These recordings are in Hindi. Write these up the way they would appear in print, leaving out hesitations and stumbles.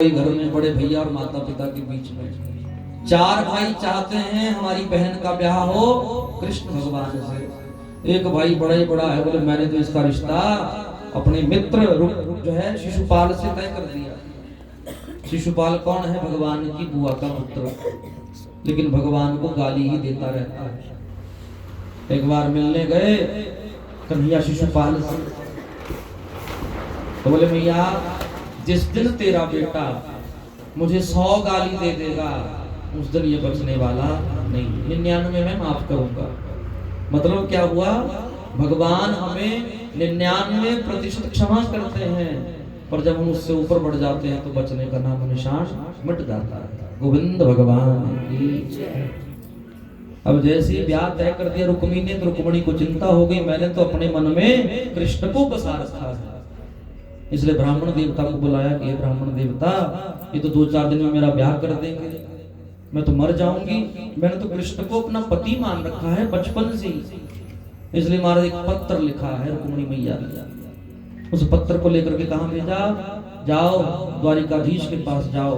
घर में बड़े भैया और माता पिता के बीच में चार भाई चाहते हैं हमारी बहन का ब्याह हो कृष्ण भगवान से। एक भाई बड़ा ही बड़ा है, बोले मैंने तो इसका रिश्ता अपने मित्र जो है शिशुपाल से तय कर दिया। शिशुपाल कौन है? भगवान की बुआ का पुत्र, लेकिन भगवान को गाली ही देता रहता है। एक बार मिलने गए कन्हैया शिशुपाल से, तो बोले भैया जिस दिन तेरा बेटा मुझे 100 गाली दे देगा उस दिन ये बचने वाला नहीं, 99 में माफ करूंगा। मतलब क्या हुआ? भगवान हमें 99% क्षमा करते हैं, पर जब हम उससे ऊपर बढ़ जाते हैं तो बचने का नाम निशान मिट जाता है। गोविंद भगवान की जय। अब जैसे ही ब्याह तय कर दिया रुक्मिणी ने, तो रुक्मिणी को चिंता हो गई, मैंने तो अपने मन में कृष्ण को बसा रखा है। इसलिए ब्राह्मण देवता को बुलाया कि ब्राह्मण देवता, ये तो 2-4 दिन में मेरा ब्याह कर देंगे, मैं तो मर जाऊंगी। मैंने तो कृष्ण को अपना पति मान रखा है बचपन से ही। इसलिए महाराज एक पत्र लिखा है रुक्मिणी मैया ने। उस पत्र को लेकर के कहां भेजा? जाओ द्वारिकाधीश के पास जाओ,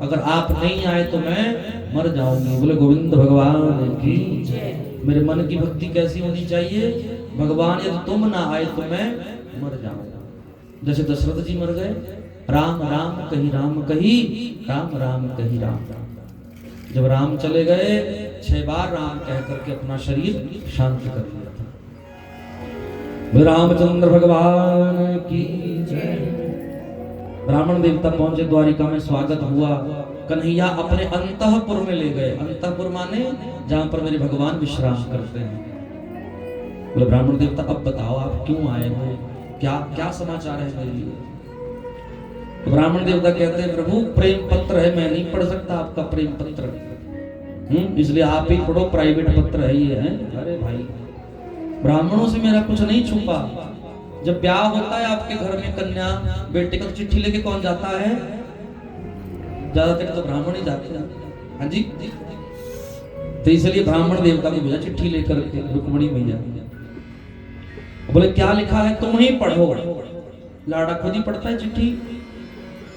अगर आप नहीं आए तो मैं मर जाऊंगी। बोले गोविंद भगवान की जय। मेरे मन की भक्ति कैसी होनी चाहिए? भगवान यदि तुम ना आए तो मैं मर जाऊंगा। जैसे दशरथ जी मर गए, राम राम कही राम कही, राम राम कही राम राम। जब राम चले गए 6 बार राम कह करके अपना शरीर शांत कर लिया था। रामचंद्र भगवान की जय। ब्राह्मण देवता पहुंचे, द्वारिका में स्वागत हुआ। कन्हैया अपने अंतःपुर में ले गए। अंतःपुर माने जहां पर मेरे भगवान विश्राम करते हैं। बोले ब्राह्मण देवता अब बताओ आप क्यों आए हो, क्या क्या समाचार है मेरे लिए? तो ब्राह्मण देवता कहते हैं प्रभु प्रेम पत्र है, मैं नहीं पढ़ सकता आपका प्रेम पत्र, इसलिए आप ही पढ़ो, प्राइवेट पत्र है ये है। अरे भाई ब्राह्मणों से मेरा कुछ नहीं छुपा। जब ब्याह होता है आपके घर में कन्या बेटे का चिट्ठी लेके कौन जाता है? ज्यादातर तो ब्राह्मण ही जाते हैं। हाँ जी, तो इसलिए ब्राह्मण देवता को भेजा चिट्ठी लेकर के रुक्मिणी मैया। बोले क्या लिखा है? तुम ही पढ़ो। लाड़ा खुद ही पढ़ता है चिट्ठी?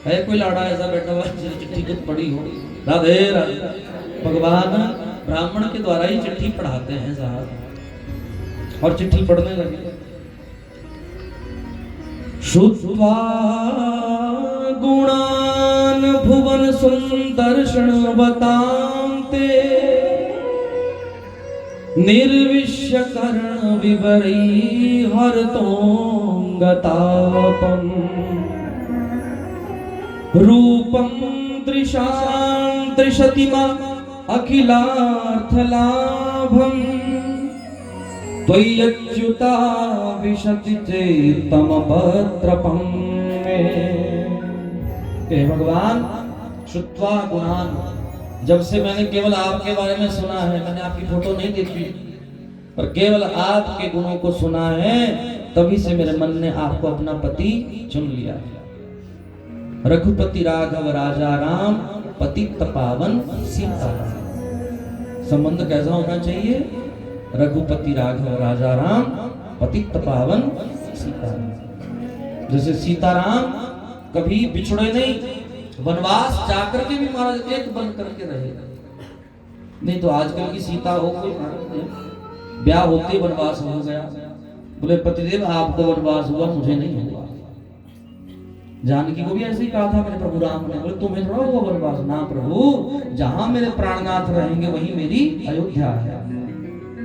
है कोई लाड़ा ऐसा बैठा हुआ चिट्ठी खुद पढ़ी हो? राधे राधे। भगवान ब्राह्मण के द्वारा ही चिट्ठी पढ़ाते हैं साहब। और चिट्ठी पढ़ने लगे। शुद्ध्वा गुणान भुवन सुंदर्शण बतांते, निर्विश्य कर्ण विवरी हरतोंगतापम, रूपम दृशां दृशतिमा अखिलार्थ लाभम, त्वय्यच्युता विशति चेतम पत्रपम में। हे भगवान श्रुत्वा गुणान, जब से मैंने केवल आपके बारे में सुना है, मैंने आपकी फोटो नहीं देखी, पर केवल आपके गुणों को सुना है, तभी से मेरे मन ने आपको अपना पति चुन लिया। रघुपति राघव राजा राम, पतित पावन सीता। संबंध कैसा होना चाहिए? रघुपति राघव राजा राम, पतित पावन सीता। जैसे सीताराम कभी बिछड़े नहीं, वनवास जाकर के भी महाराज एक बन करके रहे। नहीं तो आजकल की सीता हो कोई ब्याह होते वनवास हो गया। बोले पतिदेव आपको वनवास हुआ, मुझे नहीं हुआ। जानकी को भी ऐसे ही कहा था मेरे प्रभु राम ने। बोले तुम्हें थोड़ा हुआ वनवास? ना प्रभु, जहां मेरे प्राणनाथ रहेंगे वहीं मेरी अयोध्या है।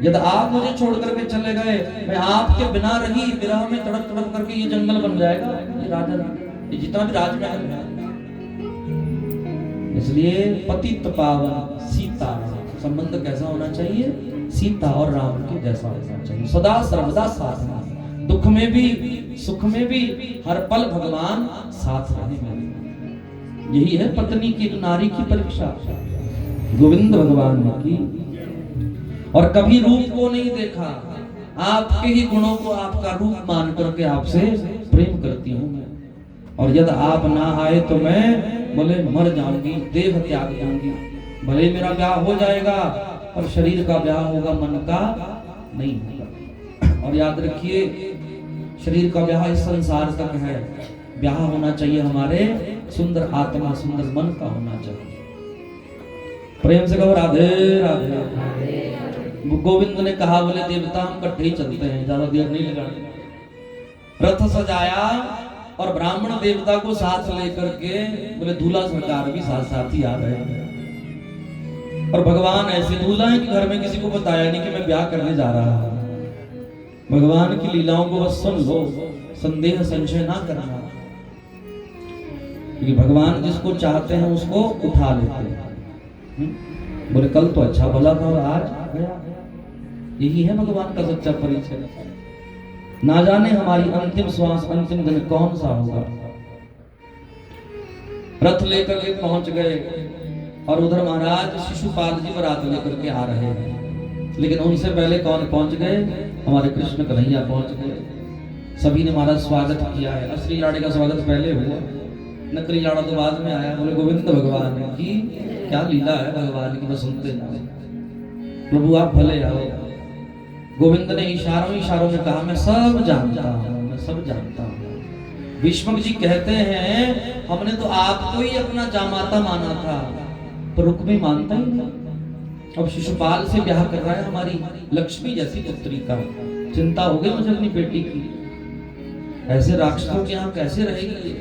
यदि आप मुझे छोड़ करके चले गए, मैं आपके बिना रही विरह में तड़प तड़प करके ये जंगल बन जाएगा, ये राजा ये जितना भी राजमहल है। इसलिए पतित पावन सीता। संबंध कैसा होना चाहिए? सीता और राम के जैसा होना चाहिए, सदा सर्वदा साथ में, दुख में भी सुख में भी हर पल भगवान साथ रहे। यही है पत्नी की नारी की परीक्षा। गोविंद भगवान की। और कभी रूप को नहीं देखा, आपके ही गुणों को आपका रूप मान करके आपसे प्रेम करती हूँ मैं। और यदि आप ना आए तो मैं बोले मर जाऊंगी, देह त्याग जाऊंगी। भले मेरा ब्याह हो जाएगा, पर शरीर का ब्याह होगा, मन का नहीं होगा। और याद रखिए शरीर का ब्याह इस संसार तक है, ब्याह होना चाहिए हमारे सुंदर आत्मा सुंदर मन का होना चाहिए। प्रेम से कहो राधे राधे। गोविंद ने कहा बोले देवता हम इकट्ठे ही चलते हैं, ज्यादा देर नहीं लगाएंगे। रथ सजाया और ब्राह्मण देवता को साथ लेकर के बोले दूल्हा सरकार भी साथ साथ ही आ रहे हैं। और भगवान ऐसे दूल्हा है कि घर में किसी को बताया नहीं कि मैं ब्याह करने जा रहा हूं। भगवान की लीलाओं को बस सुन लो, संदेह संशय ना करना, क्योंकि भगवान जिसको चाहते हैं उसको उठा लेते हैं। बोले कल तो अच्छा भला था और आज गया। यही है भगवान का सच्चा परिचय। ना जाने हमारी अंतिम श्वास अंतिम दिन कौन सा होगा। रथ लेकर के पहुंच गए और उधर महाराज शिशुपाल जी बारात लेकर के आ रहे हैं, लेकिन उनसे पहले कौन पहुंच गए? हमारे कृष्ण कन्हैया पहुंच गए। सभी ने हमारा स्वागत किया है। असली लाड़े का स्वागत पहले हुआ, नकली लाड़ा तो बाद में आया। बोले गोविंद भगवान की क्या लीला है भगवान की, बस सुनते जाओ। प्रभु आप भले आओ। गोविंद ने इशारों में कहा मैं सब जानता हूँ, मैं सब जानता हूँ। भीष्मक जी कहते हैं हमने तो आपको ही अपना जामाता माना था, पर रुक्मी मानता ही नहीं। अब शिशुपाल से ब्याह कर रहा है हमारी लक्ष्मी जैसी पुत्री का। चिंता हो गई मुझे अपनी बेटी की। ऐसे राक्षसों के यहाँ कैसे रहेगी?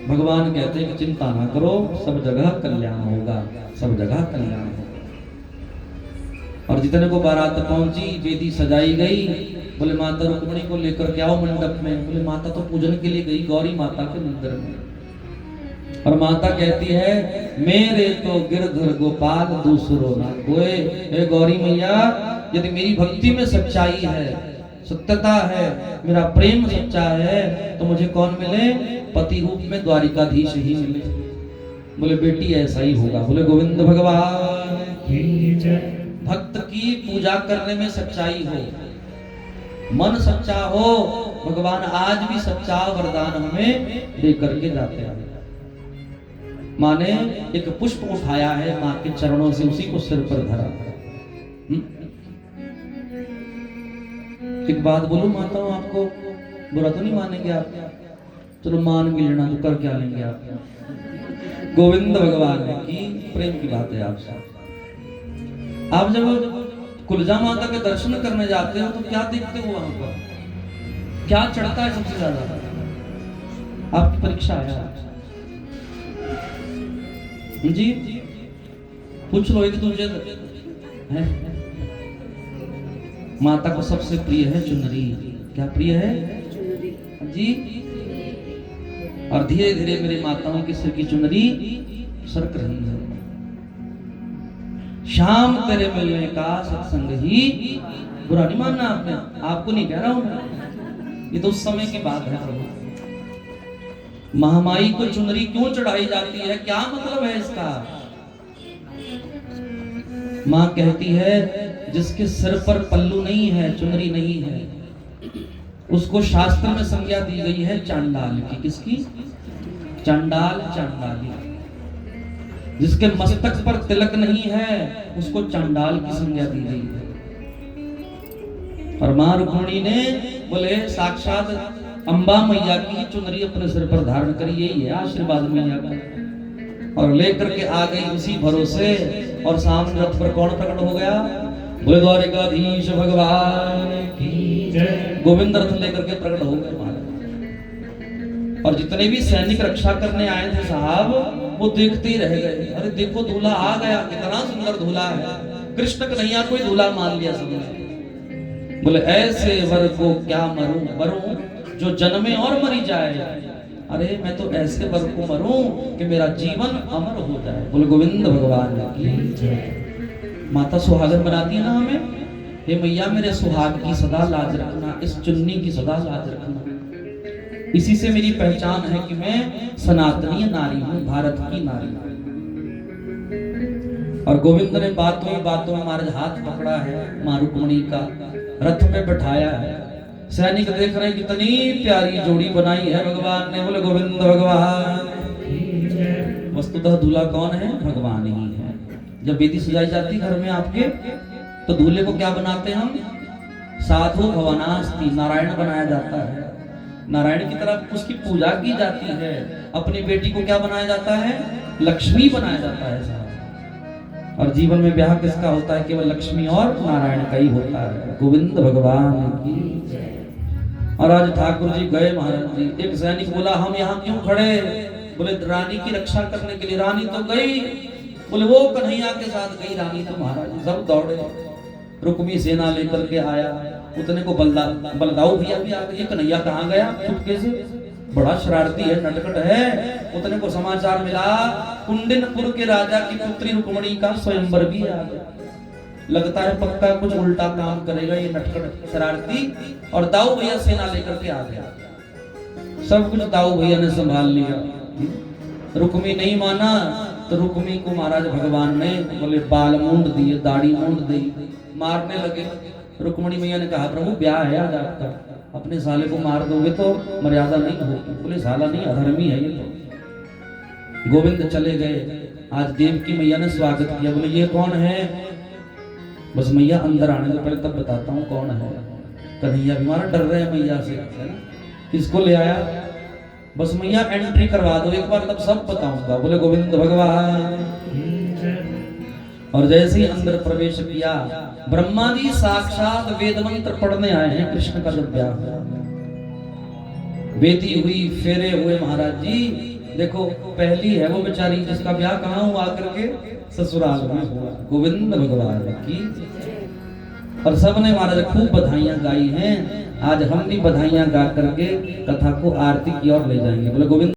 भगवान कहते हैं कि चिंता ना करो, सब जगह कल्याण होगा, सब जगह कल्याण होगा। और जितने को बारात पहुंची, वेदी सजाई गई। बोले माता रुक्मिणी को लेकर के आओ मंडप में। बोले माता तो पूजन के लिए गई गौरी माता के मंदिर में। और माता कहती है मेरे तो गिरधर गोपाल दूसरो ना कोई। हे गौरी मैया, यदि मेरी भक्ति में सच्चाई है, सत्यता है, मेरा प्रेम सच्चा है, तो मुझे कौन मिले? पति रूप में द्वारिकाधीश ही मिले। बोले बेटी ऐसा ही होगा। बोले गोविंद भगवान की जय। भक्त की पूजा करने में सच्चाई हो, मन सच्चा हो, भगवान आज भी सच्चा वरदान हमें दे करके जाते हैं। माँ ने एक पुष्प उठाया है माँ के चरणों से, उसी को सिर पर धरा। एक बात बोलूं माता हूं, आपको बुरा तो नहीं मानेंगे आप? चलो मान भी लेना, तो कर क्या लेंगे आप? गोविंद भगवान की प्रेम की बात है आपसे। आप जब कुलजा माता के दर्शन करने जाते हो तो क्या देखते हो? वहां पर क्या चढ़ता है सबसे ज्यादा? आपकी परीक्षा है जी, पूछ लो एक दूसरे है। माता को सबसे प्रिय है चुनरी। क्या प्रिय है जी? और धीरे धीरे मेरे माताओं के सिर की चुनरी सरक रही है। शाम तेरे मिलने का सत्संग ही। बुरा नहीं मानना आपने, आपको नहीं कह रहा हूं मैं, ये तो उस समय की बात है। महामाई को चुनरी क्यों चढ़ाई जाती है? क्या मतलब है इसका? मां कहती है जिसके सिर पर पल्लू नहीं है, चुनरी नहीं है, उसको शास्त्र में संज्ञा दी गई है चांडाल की। किसकी? चांडाल, चांडाली। जिसके मस्तक पर तिलक नहीं है उसको चांडाल की संज्ञा दी गई है। और मां रुक्मिणी ने बोले साक्षात अंबा मैया की चुनरी अपने सिर पर धारण करी, यही है आशीर्वाद मैया का। और लेकर के आ गई उसी भरोसे। और सामने रथ पर कौन प्रकट हो गया? बोले द्वारिकाधीश भगवान की जय। गोविंद रथ लेकर के प्रकट हो गए महाराज। और जितने भी सैनिक रक्षा करने आए थे साहब, वो देखते ही रह गए। अरे देखो दूल्हा आ गया, कितना सुंदर दूल्हा है। कृष्ण कन्हैया कोई दूल्हा मान लिया सबने। बोले ऐसे वर को क्या मरूं जो जन्मे और मरी जाए। अरे मैं तो ऐसे वर को मरूं कि मेरा जीवन अमर हो जाए। बोले गोविंद भगवान की जय। माता सुहागन बनाती है ना हमें। हे मैया मेरे सुहाग की सदा लाज रखना, इस चुन्नी की सदा लाज रखना। इसी से मेरी पहचान है कि मैं सनातनीय नारी हूं, भारत की नारी। और गोविंद ने बातों में हमारे हाथ पकड़ा है, मां रुक्मिणी का रथ में बैठाया है। सैनिक देख रहे कितनी प्यारी जोड़ी बनाई है भगवान ने। बोले गोविंद भगवान। वस्तुतः दूल्हा कौन है? भगवान ही है। जब वेदी सजाई जाती घर में आपके, तो दूल्हे को क्या बनाते हैं हम? साधु भवनास्ति, नारायण बनाया जाता है। नारायण की तरफ उसकी पूजा की जाती है। अपनी बेटी को क्या बनाया जाता है? लक्ष्मी बनाया जाता है साहब। और जीवन में ब्याह किसका होता है? केवल लक्ष्मी और नारायण का ही होता है। गोविंद भगवान की जय। और आज ठाकुर जी गए महाराज जी। एक सैनिक बोला हम यहाँ क्यों खड़े? बोले रानी की रक्षा करने के लिए। रानी तो गई। बोले वो कन्हैया के साथ गई रानी तो महाराज जी सब दौड़े। रुक्मी सेना लेकर के आया। उतने को बलदाऊ भैया भी आ गए। कन्हैया कहाँ गया? चुपके से, बड़ा शरारती है, नटखट है। उतने को समाचार मिला कुंडिनपुर के राजा की पुत्री रुक्मणी का स्वयंवर भी आ गया। लगता है पक्का कुछ उल्टा काम करेगा ये नटखट शरारती। और दाऊ भैया सेना लेकर के आ गया। सब कुछ दाऊ भैया ने संभाल लिया। रुक्मी नहीं माना तो रुक्मी को महाराज भगवान ने बोले बाल मूंड दिए, दाढ़ी मूंड दी, मारने लगे। रुक्मणी मैया ने कहा प्रभु ब्याह है आज आपका, अपने साले को मार दोगे तो मर्यादा नहीं होगी। बोले साला नहीं, अधर्मी है ये तो। गोविंद चले गए। आज देवकी मैया ने स्वागत किया। बोले ये कौन है? बस मैया अंदर आने से पहले तब बताता हूँ कौन है। कन्हैया भी मारा डर रहे हैं मैया से, है ना? किसको ले आया? बस मैया एंट्री करवा दो एक बार, तब सब बताऊंगा। बोले गोविंद भगवान। और जैसे ही अंदर प्रवेश किया, ब्रह्मा जी साक्षात वेद मंत्र पढ़ने आए हैं। कृष्ण का जब ब्याह हुआ, बेटी हुई, फेरे हुए महाराज जी। देखो पहली है वो बेचारी जिसका ब्याह कहाँ हुआ? करके ससुराल में हुआ। गोविंद भगवान की। और सबने महाराज खूब बधाइयां गाई हैं। आज हम भी बधाइयां गा करके कथा को आरती की ओर ले जाएंगे। बोले गोविंद।